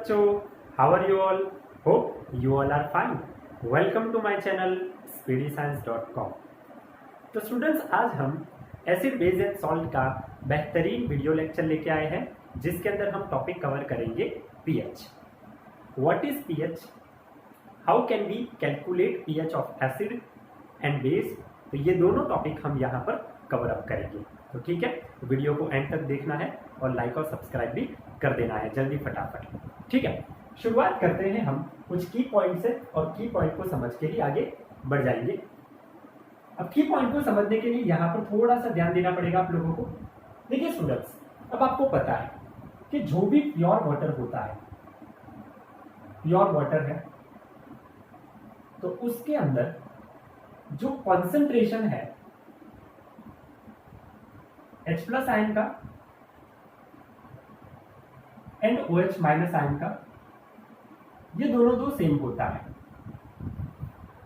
बच्चों, how are you all? Hope you all are fine. Welcome to my channel speedyscience.com। तो students, आज हम acid base and salt का बेहतरीन video lecture लेके आए हैं, जिसके अंदर हम टॉपिक कवर करेंगे pH. What is pH, how can we calculate pH of acid and base. तो ये दोनों टॉपिक हम यहाँ पर कवर अप करेंगे। तो ठीक है, वीडियो को एंड तक देखना है और लाइक और सब्सक्राइब भी कर देना है जल्दी फटाफट। ठीक है, शुरुआत करते हैं हम कुछ की पॉइंट से और की पॉइंट को समझ के ही आगे बढ़ जाएंगे। अब की पॉइंट को समझने के लिए यहाँ पर थोड़ा सा ध्यान देना पड़ेगा आप लोगों को। देखिए स्टूडेंट्स, अब आपको पता है कि जो भी प्योर वाटर होता है, प्योर वाटर है, तो उसके अंदर जो कॉन्सेंट्रेशन है H प्लस आयन का एंड OH माइनस आयन का, ये दोनों दो सेम होता है।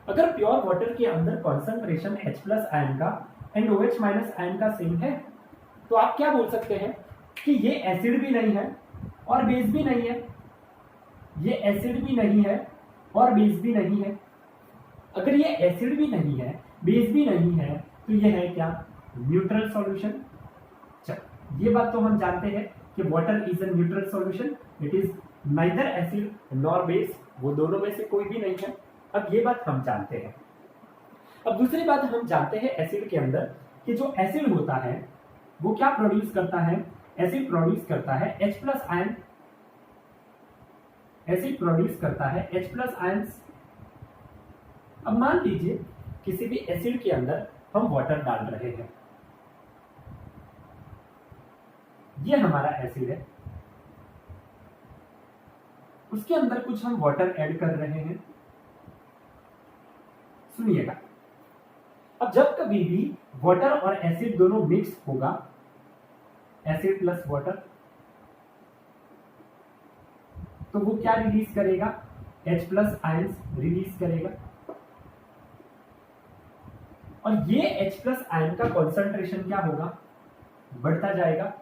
अगर प्योर वाटर के अंदर कॉन्सेंट्रेशन H प्लस आयन का एंड OH माइनस आयन का सेम है, तो आप क्या बोल सकते हैं कि ये एसिड भी नहीं है और बेस भी नहीं है। ये एसिड भी नहीं है और बेस भी नहीं है। अगर ये एसिड भी नहीं है, बेस भी नहीं है, तो ये है क्या? Neutral solution. चलो, ये बात तो हम जानते हैं कि water is a neutral solution, it is neither acid nor base, वो दोनों में से कोई भी नहीं है। अब ये बात हम जानते हैं। अब दूसरी बात हम जानते हैं एसिड के अंदर कि जो एसिड होता है वो क्या प्रोड्यूस करता है? एसिड प्रोड्यूस करता है H plus ion. Acid produce करता है H प्लस आयंस। अब मान लीजिए किसी भी एसिड के अंदर हम वाटर डाल रहे हैं, ये हमारा एसिड है, उसके अंदर कुछ हम वाटर ऐड कर रहे हैं। सुनिएगा, अब जब कभी भी वाटर और एसिड दोनों मिक्स होगा, एसिड प्लस वाटर, तो वो क्या रिलीज करेगा? H प्लस आयंस रिलीज करेगा। और ये H प्लस आयन का कॉन्सेंट्रेशन क्या होगा? बढ़ता जाएगा।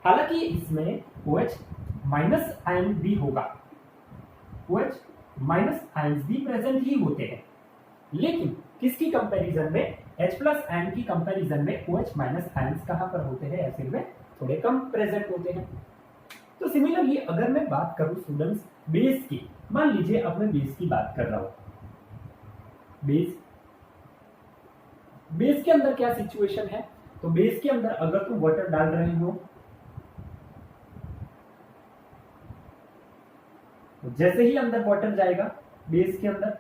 हालांकि इसमें OH माइनस आयन भी होगा, OH माइनस आयंस भी प्रेजेंट ही होते हैं, लेकिन किसकी कंपैरिजन में? H प्लस आयन की कंपैरिजन में OH माइनस आयंस कहां पर होते हैं? एसिड में थोड़े कम प्रेजेंट होते हैं। तो सिमिलरली अगर मैं बात करूं स्टूडेंट्स बेस की, मान लीजिए अब मैं बेस की बात कर रहा हूं। बेस के अंदर क्या सिचुएशन है? तो बेस के अंदर अगर तुम वाटर डाल रहे हो, तो जैसे ही अंदर वाटर जाएगा बेस के अंदर,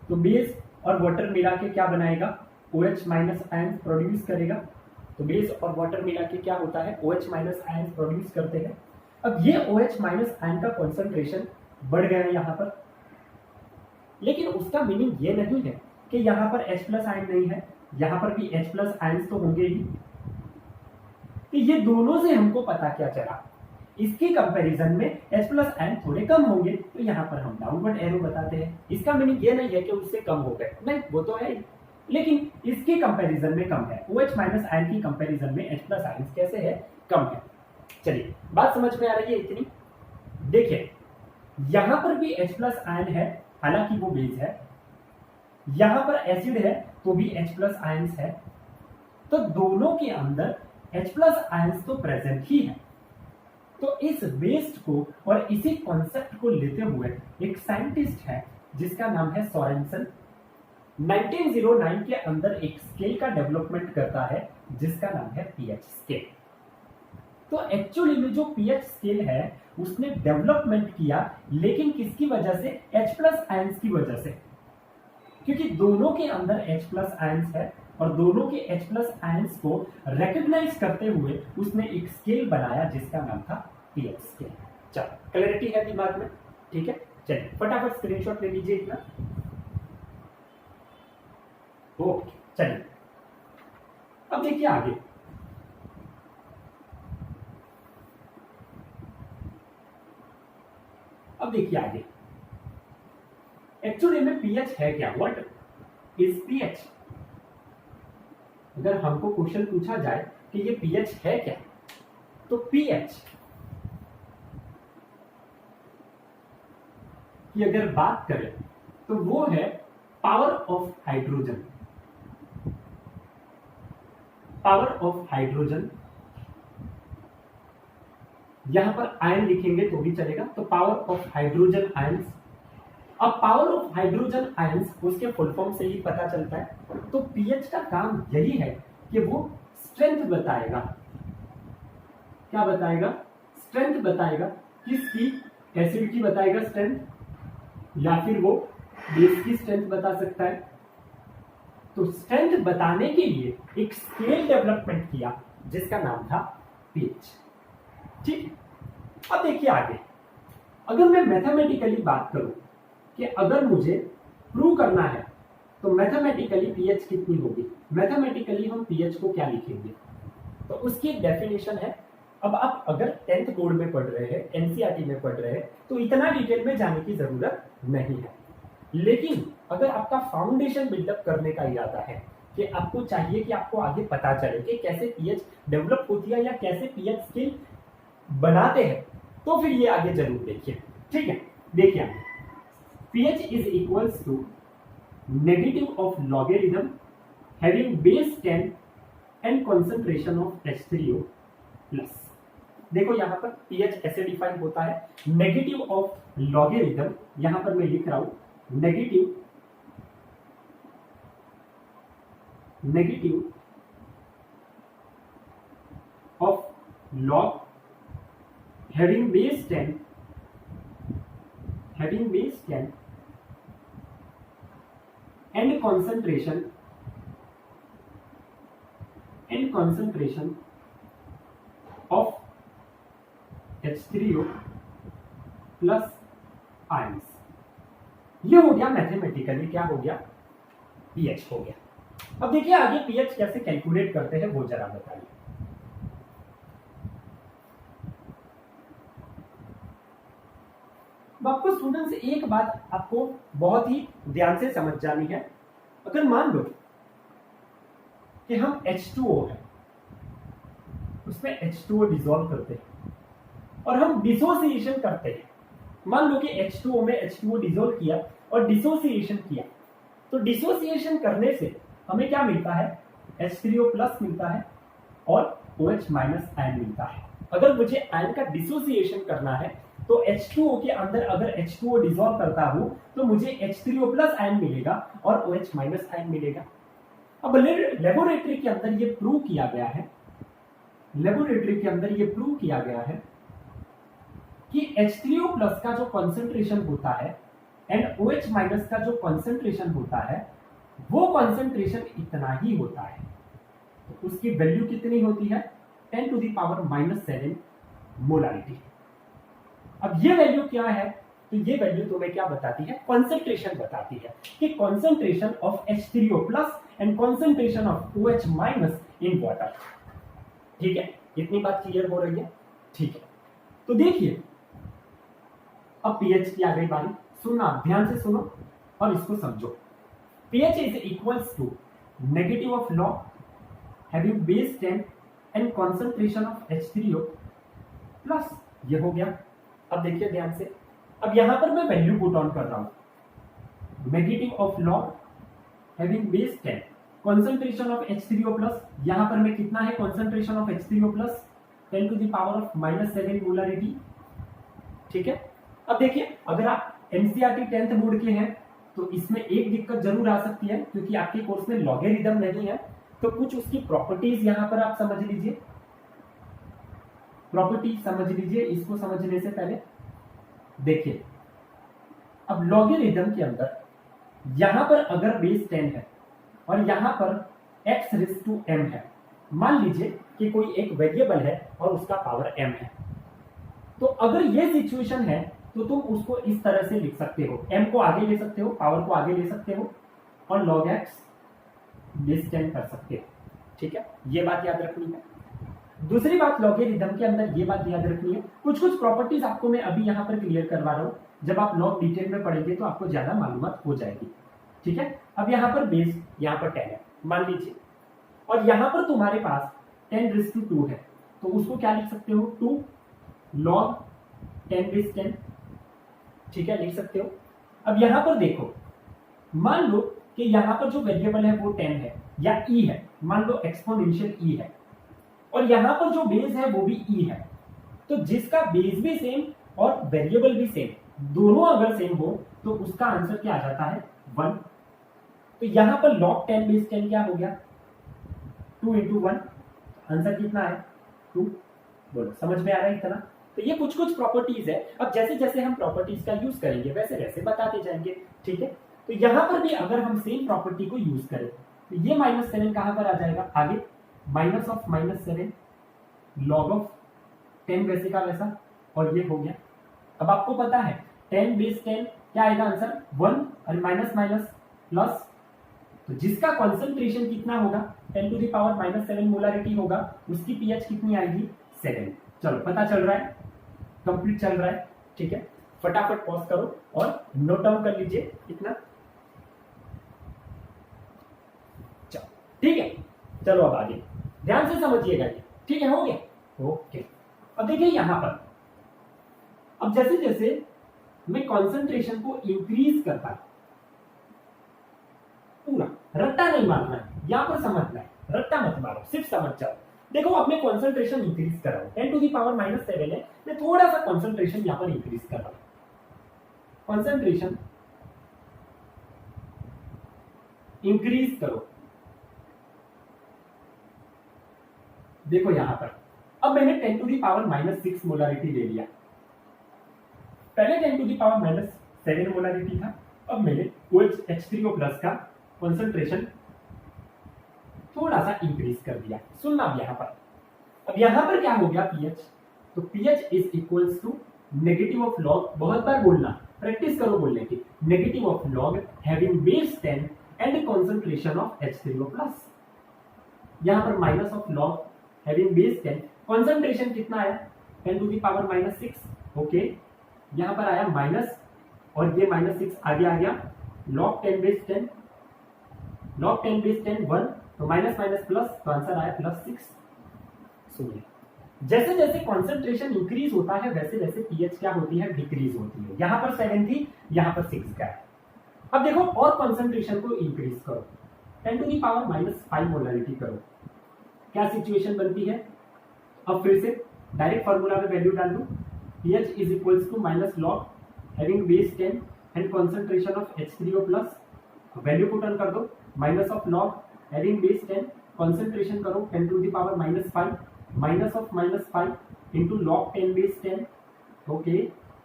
तो बेस और वाटर मिला के क्या बनाएगा? OH माइनस आयन प्रोड्यूस करेगा। तो बेस और वाटर मिला के क्या होता है? OH माइनस आयन प्रोड्यूस करते हैं। अब ये OH माइनस आयन का कॉन्सेंट्रेशन बढ़ गया है यहां पर, लेकिन उसका मीनिंग ये नहीं है कि यहां पर H प्लस आयन नहीं है, यहां पर भी H प्लस आयंस तो होंगे ही। तो ये दोनों से हमको पता क्या चला? इसके कंपैरिजन में H प्लस आयन थोड़े कम होंगे, तो यहाँ पर हम डाउनवर्ड एरो बताते हैं। इसका मीनिंग ये नहीं है कि उससे कम हो गए, नहीं, वो तो है ही, लेकिन इसके कंपैरिजन में कम है। OH माइनस आयन की कंपैरिजन में H प्लस आयन कैसे है? कम है। चलिए, बात समझ में आ रही है इतनी? देखिए, यहां पर भी H प्लस आयन है, हालांकि वो बेस है। यहां पर एसिड है तो भी H प्लस आयंस है। तो दोनों के अंदर H प्लस आयंस तो प्रेजेंट ही है। तो इस बेस को और इसी कॉन्सेप्ट को लेते हुए एक साइंटिस्ट है जिसका नाम है सोरेनसन। 1909 के अंदर एक स्केल का डेवलपमेंट करता है जिसका नाम है पीएच स्केल। तो एक्चुअली में जो पीएच स्केल है उसने डेवलपमेंट किया, लेकिन किसकी वजह से? H प्लस आयंस की वजह से, क्योंकि दोनों के अंदर H प्लस आयंस है और दोनों के H प्लस आयंस को रिकॉग्नाइज करते हुए उसने एक स्केल बनाया जिसका नाम था पीएच स्केल। चलो, क्लैरिटी है दिमाग में? ठीक है, चलिए फटाफट स्क्रीनशॉट ले लीजिए इतना। ओके, चलिए अब देखिए आगे। अब देखिए आगे, एक्चुअली में पीएच है क्या? What is pH? अगर हमको क्वेश्चन पूछा जाए कि ये पीएच है क्या, तो पीएच की अगर बात करें तो वो है power of hydrogen. Power of hydrogen, यहां पर आयन लिखेंगे तो भी चलेगा, तो पावर ऑफ हाइड्रोजन आयंस। अब पावर ऑफ हाइड्रोजन आयंस उसके फुल फॉर्म से ही पता चलता है। तो पीएच का काम यही है कि वो स्ट्रेंथ बताएगा। क्या बताएगा? स्ट्रेंथ बताएगा। किसकी? एसिड की बताएगा स्ट्रेंथ, या फिर वो बेस की स्ट्रेंथ बता सकता है। तो स्ट्रेंथ बताने के लिए एक स्केल डेवलपमेंट किया जिसका नाम था पीएच। ठीक, अब देखिए आगे, अगर मैं मैथमेटिकली बात करूं कि अगर मुझे प्रूव करना है तो मैथमेटिकली पीएच कितनी होगी, मैथमेटिकली हम पीएच को क्या लिखेंगे, तो उसकी एक डेफिनेशन है। अब आप अगर 10th बोर्ड में पढ़ रहे हैं, एनसीईआरटी में पढ़ रहे हैं, तो इतना डिटेल में जाने की जरूरत नहीं है। लेकिन अगर आपका फाउंडेशन बिल्डअप करने का इरादा है कि आपको चाहिए कि आपको आगे पता चले कि कैसे पीएच डेवलप होती है या कैसे पीएच स्केल बनाते हैं, तो फिर ये आगे जरूर देखिए। ठीक है, देखिए pH is equals to negative of logarithm having base 10 and concentration of H3O plus। देखो यहां पर pH ऐसे डिफाइन होता है, नेगेटिव ऑफ लॉगेरिथम, यहां पर मैं लिख रहा हूं negative of log having base 10 and concentration of H3O plus ions। ये हो गया मैथमेटिकली, क्या हो गया? पीएच हो गया। अब देखिए आगे पीएच कैसे कैलकुलेट करते हैं वो जरा बताइए। आपको स्टूडेंट्स एक बात आपको बहुत ही ध्यान से समझ जानी है। अगर मान लो कि हम H2O है, उसमें H2O डिसॉल्व करते हैं और हम डिसोसिएशन करते हैं। मान लो कि H2O में H2O डिसॉल्व किया और डिसोसिएशन किया, तो डिसोसिएशन करने से हमें क्या मिलता है? H3O प्लस मिलता है और OH माइनस आयन मिलता है। अगर मुझे आयन का डिसोसिएशन करना है तो H2O के अंदर अगर H2O डिसॉल्व करता हूं तो मुझे H3O प्लस आयन मिलेगा और OH माइनस आयन मिलेगा। अब लेबोरेटरी के अंदर ये प्रूव किया गया है, कि H3O प्लस का जो कॉन्सेंट्रेशन होता है एंड OH माइनस का जो कॉन्सेंट्रेशन होता है वो कॉन्सेंट्रेशन इतना ही होता है। तो उसकी वैल्यू कितनी होती है? 10⁻⁻7 मोलारिटी। अब ये वैल्यू क्या है? तो ये वैल्यू तुम्हें क्या बताती है? कॉन्सेंट्रेशन बताती है कि concentration of H3O plus and concentration of OH minus in water. ठीक है, इतनी बात क्लियर हो रही है? ठीक है, तो देखिए अब पीएच की आ गई बारी। सुनना, ध्यान से सुनो और इसको समझो। pH is equals to negative of log having base 10 and concentration of H3O plus, ये हो गया। अब देखिए ध्यान से, अब यहां पर मैं वैल्यू पुट ऑन कर रहा हूं, negative of log having base 10 concentration of H3O plus, यहां पर मैं कितना है concentration of H3O plus? 10⁻⁻7 molarity. ठीक है, अब देखिए अगर आप एनसीईआरटी 10th बोर्ड के हैं तो इसमें एक दिक्कत जरूर आ सकती है, क्योंकि आपके कोर्स में लॉगरिथम नहीं है, तो कुछ उसकी प्रॉपर्टीज यहां पर आप समझ लीजिए। प्रॉपर्टी समझ लीजिए, इसको समझने से पहले देखिए, अब लॉगरिथम के अंदर यहां पर अगर बेस 10 है और यहां पर x⁻m है, मान लीजिए कि कोई एक वेरिएबल है और उसका पावर m है, तो अगर ये सिचुएशन है तो तुम उसको इस तरह से लिख सकते हो, m को आगे ले सकते हो, पावर को आगे ले सकते हो और log x बेस 10 कर सकते हो। ठीक है, ये बात याद रखनी है। दूसरी बात लॉगरिथम के अंदर ये बात याद रखनी है, कुछ कुछ प्रॉपर्टीज आपको मैं अभी यहां पर क्लियर करवा रहा हूं, जब आप लॉग डिटेल में पढ़ेंगे तो आपको ज्यादा मालूमात हो जाएगी। ठीक है, अब यहां पर बेस यहां पर 10 है मान लीजिए, और यहां पर तुम्हारे पास 10⁻² है, तो उसको क्या लिख सकते हो? 2 log 10 बेस 10 ठीक है, लिख सकते हो। अब यहां पर देखो, मान लो कि यहां पर जो वेरिएबल है वो 10 है या ई है, मान लो एक्सपोनेंशियल ई है, और यहां पर जो बेस है वो भी ई है। तो जिसका बेस भी सेम और वेरिएबल भी सेम, दोनों अगर सेम हो तो उसका आंसर क्या आ जाता है 1। तो यहां पर log 10 बेस 10 क्या हो गया 2 into 1, आंसर कितना है 2। बोलो समझ में आ रहा है इतना। तो ये कुछ कुछ प्रॉपर्टीज है। अब जैसे जैसे हम प्रॉपर्टीज का यूज करेंगे वैसे वैसे बताते जाएंगे, ठीक है। तो यहां पर भी अगर हम सेम प्रॉपर्टी को यूज करें तो ये -7 कहां पर आ जाएगा आगे, -7 log ऑफ 10 वैसे का वैसा, और ये हो गया। अब आपको पता है 10 बेस 10 क्या आएगा आंसर 1, और माइनस माइनस प्लस, तो जिसका कॉन्सेंट्रेशन कितना होगा 10 टू द पावर -7 मोलारिटी होगा, उसकी पीएच कितनी आएगी 7। चलो पता चल रहा है, कंप्लीट चल रहा है, ठीक है। फटाफट पॉज करो और नोट डाउन कर लीजिए इतना। चलो ठीक है, चलो अब आगे ध्यान से समझिएगा ये, ठीक है, हो गया ओके। अब देखिए यहां पर, अब जैसे जैसे मैं कॉन्सेंट्रेशन को इंक्रीज करता, पूरा रट्टा नहीं मारना है यहां पर, समझना है, रट्टा मत मारो, सिर्फ समझ जाओ। देखो अब मैं कॉन्सेंट्रेशन इंक्रीज कर रहा हूं, 10 टू द पावर -7 है, मैं थोड़ा सा कॉन्सेंट्रेशन यहां पर इंक्रीज कर रहा हूं, कॉन्सेंट्रेशन इंक्रीज करो। देखो यहां पर अब मैंने 10 टू द पावर -6 मोलारिटी ले लिया, पहले 10 टू द पावर -7 मोलारिटी था, अब मैंने OH H3O प्लस का कॉन्सेंट्रेशन थोड़ा सा इंक्रीज कर दिया। सुनना अब यहां पर क्या हो गया पीएच, तो pH is equals to negative of log, बहुत बार बोलना, प्रैक्टिस करो बोलने की, negative of log having base 10 and concentration of H3O plus. यहां पर minus of log having base 10, concentration कितना आया 10 टू द पावर -6, ओके, यहां पर आया माइनस, और ये -6 आगे आ गया, log 10 बेस 10, log 10 बेस 10 1, तो माइनस माइनस प्लस, तो आंसर आया +6। सुनिए, जैसे जैसे कॉन्सेंट्रेशन इंक्रीज होता है वैसे वैसे पीएच क्या होती है डिक्रीज होती है। यहां पर 7 थी, यहां पर 6 का है। अब देखो और कॉन्सेंट्रेशन को इंक्रीज करो, 10 टू द पावर -5 मोलारिटी करो, क्या सिचुएशन बनती है। अब फिर से डायरेक्ट फॉर्मूला में वैल्यू डाल दो, pH is equals to minus log having base 10 and concentration of H3O plus, value put on कर दो, minus of log having base 10, concentration करो 10 to the power -5, minus of -5 into log 10 base 10, okay,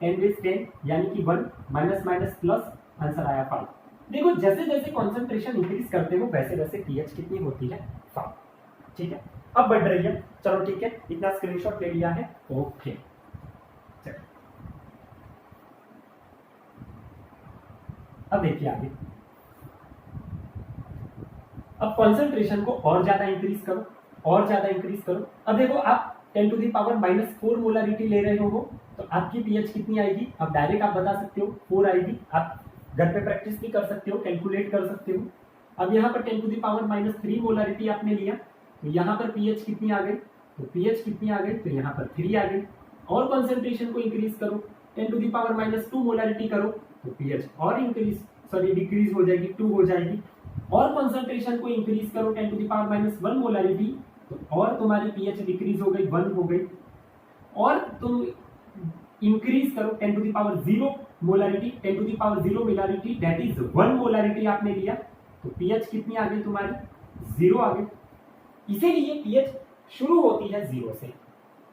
10 base 10 यानी कि 1, minus minus plus, answer आया 5। देखो जैसे जैसे concentration increase करते हो वैसे वैसे पीएच कितनी होती है 5, ठीक है। अब बढ़ रही है, चलो ठीक है, इतना स्क्रीनशॉट ले लिया है, ओके। चलो अब देखिए आगे, अब कॉन्सेंट्रेशन को और ज्यादा इंक्रीज करो, और ज्यादा इंक्रीज करो। अब देखो आप 10 टू द पावर -4 मोलारिटी ले रहे हो, तो आपकी पीएच कितनी आएगी, अब डायरेक्ट आप बता सकते हो 4 आएगी। आप घर पे प्रैक्टिस भी कर सकते हो, कैलकुलेट कर सकते हो। अब यहाँ पर 10 टू द पावर -3 मोलारिटी आपने लिया, तो यहाँ पर पीएच कितनी आ गई, तो पीएच कितनी आ गई, तो यहाँ पर 3 आ गई। और कॉन्सेंट्रेशन को इंक्रीज करो, 10 टू द पावर -2 मोलारिटी करो, तो पीएच और इंक्रीज, सॉरी डिक्रीज हो जाएगी, 2 हो जाएगी। और कॉन्सेंट्रेशन को इंक्रीज करो 10 टू द पावर -1 मोलारिटी, तो और तुम्हारी पीएच डिक्रीज हो गई, 1 हो गई। और तुम इंक्रीज करो 10 to the power 0 molarity, 10 to the power 0 molarity that is 1 molarity आपने लिया, तो पीएच कितनी आ गई तुम्हारी 0 आ गई। इसीलिए पीएच शुरू होती है 0 से।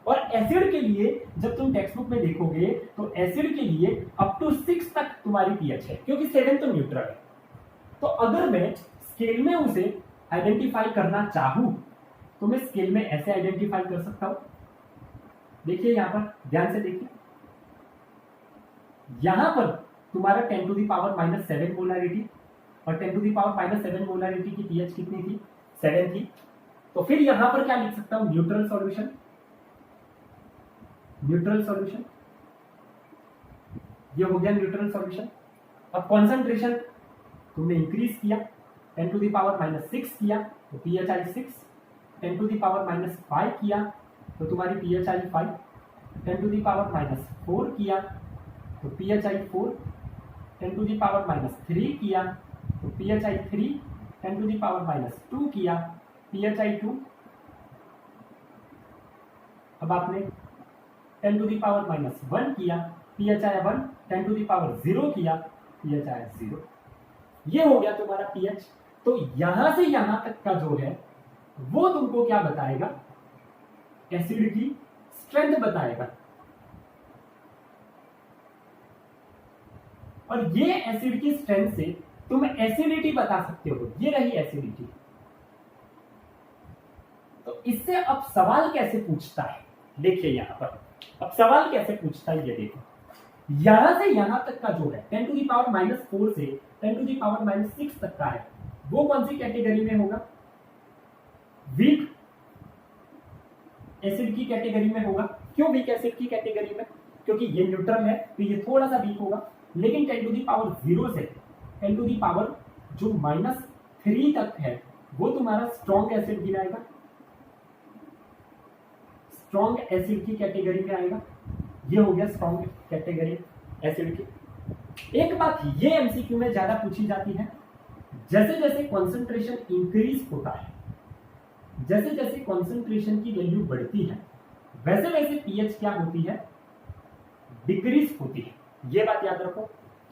और एसिड के लिए जब तुम टेक्स्ट बुक में देखोगे तो एसिड के लिए अप टू 6 तक तुम्हारी पीएच है, क्योंकि 7 तो न्यूट्रल है। तो अगर मैं स्केल में उसे आइडेंटिफाई करना चाहूं तो मैं स्केल में ऐसे आइडेंटिफाई कर सकता हूं। देखिए यहां पर ध्यान से देखिए, यहां पर तुम्हारा 10 टू द पावर -7 मोलारिटी और 10 टू द पावर -7 मोलारिटी की पीएच कितनी थी 7 थी। तो फिर यहां पर क्या लिख सकता हूं, न्यूट्रल सॉल्यूशन, न्यूट्रल सॉल्यूशन, ये हो गया न्यूट्रल सॉल्यूशन। अब कॉन्सेंट्रेशन तुमने इंक्रीज किया, 10 टू द पावर -6 किया तो पीएच आई 6, 10 टू द पावर -5 किया तो तुम्हारी पीएच आई 5, 10 टू द पावर -4 किया तो PHI4 10 to the power minus 3 किया, तो PHI3 10 to the power minus 2 किया, PHI2 अब आपने 10 टू द पावर माइनस 1 किया, PHI1 10 टू द पावर 0 किया, PHI0। ये हो गया तुम्हारा pH। तो यहां से यहां तक का जो है वो तुमको क्या बताएगा, एसिड की स्ट्रेंथ बताएगा। और ये एसिड की स्ट्रेंथ से तुम एसिडिटी बता सकते हो, ये रही एसिडिटी। तो इससे अब सवाल कैसे पूछता है, देखिए यहां पर अब सवाल कैसे पूछता है, ये देखो यहां से यहां तक का जो है 10 टू द पावर माइनस 4 से 10 टू द पावर माइनस 6 तक का है, वो कौन सी कैटेगरी में होगा, वीक एसिड की कैटेगरी में होगा। क्यों वीक एसिड की कैटेगरी में, क्योंकि ये न्यूट्रल है तो ये थोड़ा सा वीक होगा। लेकिन 10 टू द पावर 0 से 10 टू द पावर जो माइनस 3 तक है वो तुम्हारा स्ट्रॉन्ग एसिड गिनाएगा, स्ट्रॉन्ग एसिड की कैटेगरी में आएगा। ये हो गया स्ट्रॉन्ग कैटेगरी एसिड की। एक बात ये एमसीक्यू में ज्यादा पूछी जाती है, जैसे जैसे कॉन्सेंट्रेशन इंक्रीज होता है, जैसे जैसे कॉन्सेंट्रेशन की वैल्यू बढ़ती है, वैसे वैसे पीएच क्या होती है, डिक्रीज होती है। ये बात याद रखो।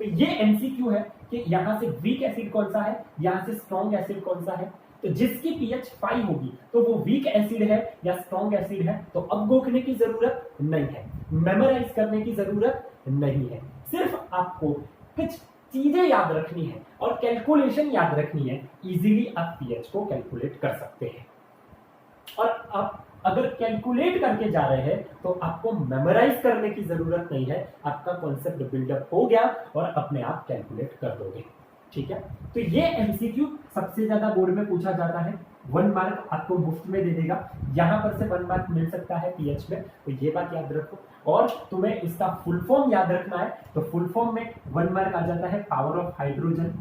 तो ये एमसीक्यू है कि यहां से वीक एसिड कौन सा है, यहां से स्ट्रॉन्ग एसिड कौन सा है। तो जिसकी पीएच 5 होगी तो वो वीक एसिड है या स्ट्रॉन्ग एसिड है। तो अब गोखने की जरूरत नहीं है, मेमोराइज करने की जरूरत नहीं है, सिर्फ आपको कुछ चीजें याद रखनी है और कैलकुलेशन याद रखनी है। इजीली आप पीएच को कैलकुलेट कर सकते हैं। और आप अगर कैलकुलेट करके जा रहे हैं तो आपको मेमोराइज करने की जरूरत नहीं है, आपका कॉन्सेप्ट बिल्डअप हो गया और अपने आप कैलकुलेट कर दोगे। ठीक है, तो ये एमसीक्यू सबसे ज्यादा बोर्ड में पूछा जाता है। 1 मार्क आपको मुफ्त में दे देगा, यहां पर से 1 मार्क मिल सकता है पीएच में, तो ये बात याद रखो। और तुम्हें इसका फुल फॉर्म याद रखना है, तो फुल फॉर्म में 1 मार्क आ जाता है पावर ऑफ हाइड्रोजन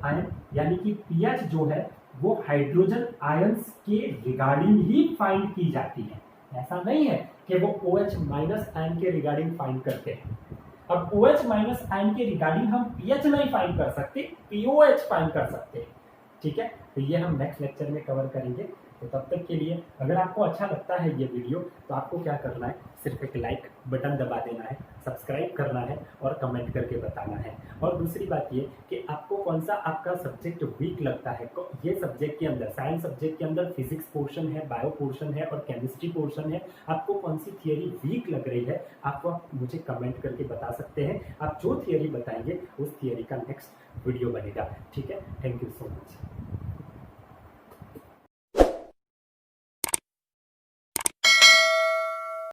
आयन, यानी कि पीएच जो है वो हाइड्रोजन आयंस के रिगार्डिंग ही फाइंड की जाती है। ऐसा नहीं है कि वो OH माइनस आयन के रिगार्डिंग फाइंड करते हैं। अब OH माइनस आयन के रिगार्डिंग हम पीएच नहीं फाइंड कर सकते, POH फाइंड कर सकते हैं। ठीक है, तो ये हम नेक्स्ट लेक्चर में कवर करेंगे। तो तब तक के लिए अगर आपको अच्छा लगता है ये वीडियो तो आपको क्या करना है, सिर्फ एक लाइक बटन दबा देना है, सब्सक्राइब करना है और कमेंट करके बताना है। और दूसरी बात ये कि आपको कौन सा आपका सब्जेक्ट वीक लगता है। ये सब्जेक्ट के अंदर, साइंस सब्जेक्ट के अंदर फिजिक्स पोर्शन है, बायो पोर्शन है और केमिस्ट्री पोर्शन है, आपको कौन सी थियरी वीक लग रही है आपको मुझे कमेंट करके बता सकते हैं। आप जो थियरी बताएंगे उस थियरी का नेक्स्ट वीडियो बनेगा। ठीक है, थैंक यू सो मच।